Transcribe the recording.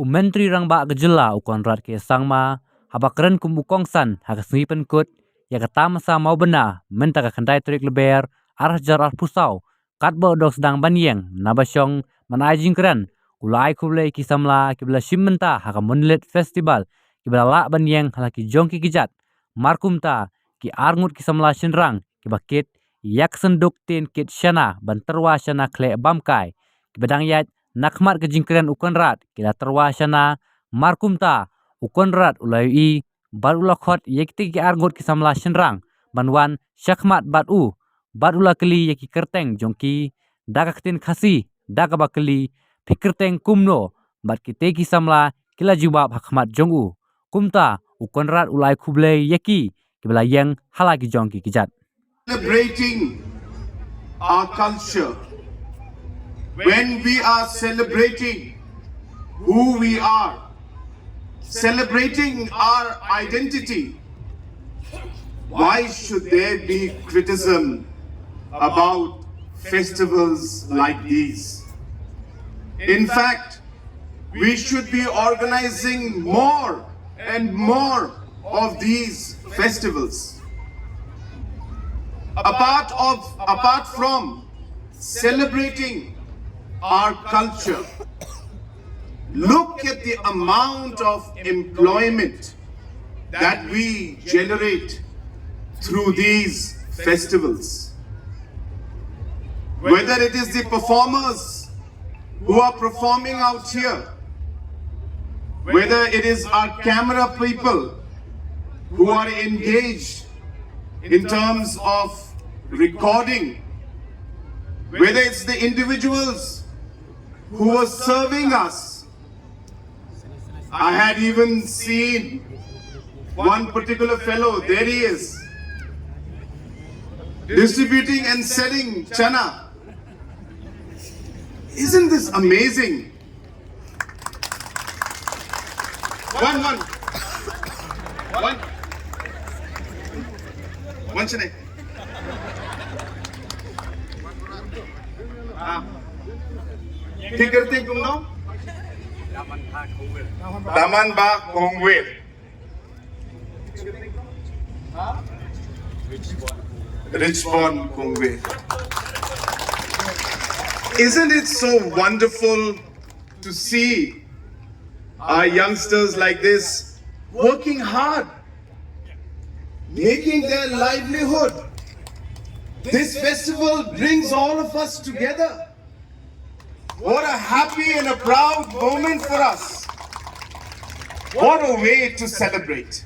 Menteri rang ba gejela u Conrad ke sangma habakren kum ukongsan hakasngi penkut ya kata masa mau bena menta ka khandai trik leber arah jar pusau katbo dok sedang banyeng nabasyong manajing keren ulai kuble ki Samla kibla shimenta haka monlet festival kibla la banyeng halaki jongki kijat markumta ki arngut ki Samla Shynrang kibakit yak senduk tin kit Shana ban Tyrwa Shana kle bamkai kibadang ïaid Khmat ke jingkren u Conrad kila Tyrwa Shana markumta u Conrad ulai bal ula Khot yekti ki arngut ki Samla Shynrang banwan Khmat bat ula keli yeki kerteng jongki daga ketin khasi daga bakeli pikerteng kumno bat kite ki Samla kila jubab Khmat jongu kumta u Conrad ulai kuble yeki kibla yang halagi jongki kijat. Celebrating our culture, when we are celebrating who we are, celebrating our identity, why should there be criticism about festivals like these? In fact, we should be organizing more and more of these festivals. Apart from celebrating our culture, look at the amount of employment that we generate through these festivals. Whether it is the performers who are performing out here, whether it is our camera people who are engaged in terms of recording, whether it's the individuals who were serving us. I had even seen one particular fellow, there he is, distributing and selling Shana. Isn't this amazing? One Shana. Tikerti kumno? Taman ba Kongwil? Richmond Kongwil. Isn't it so wonderful to see our youngsters like this working hard, making their livelihood? This festival brings all of us together. What a happy and a proud moment for us. What a way to celebrate.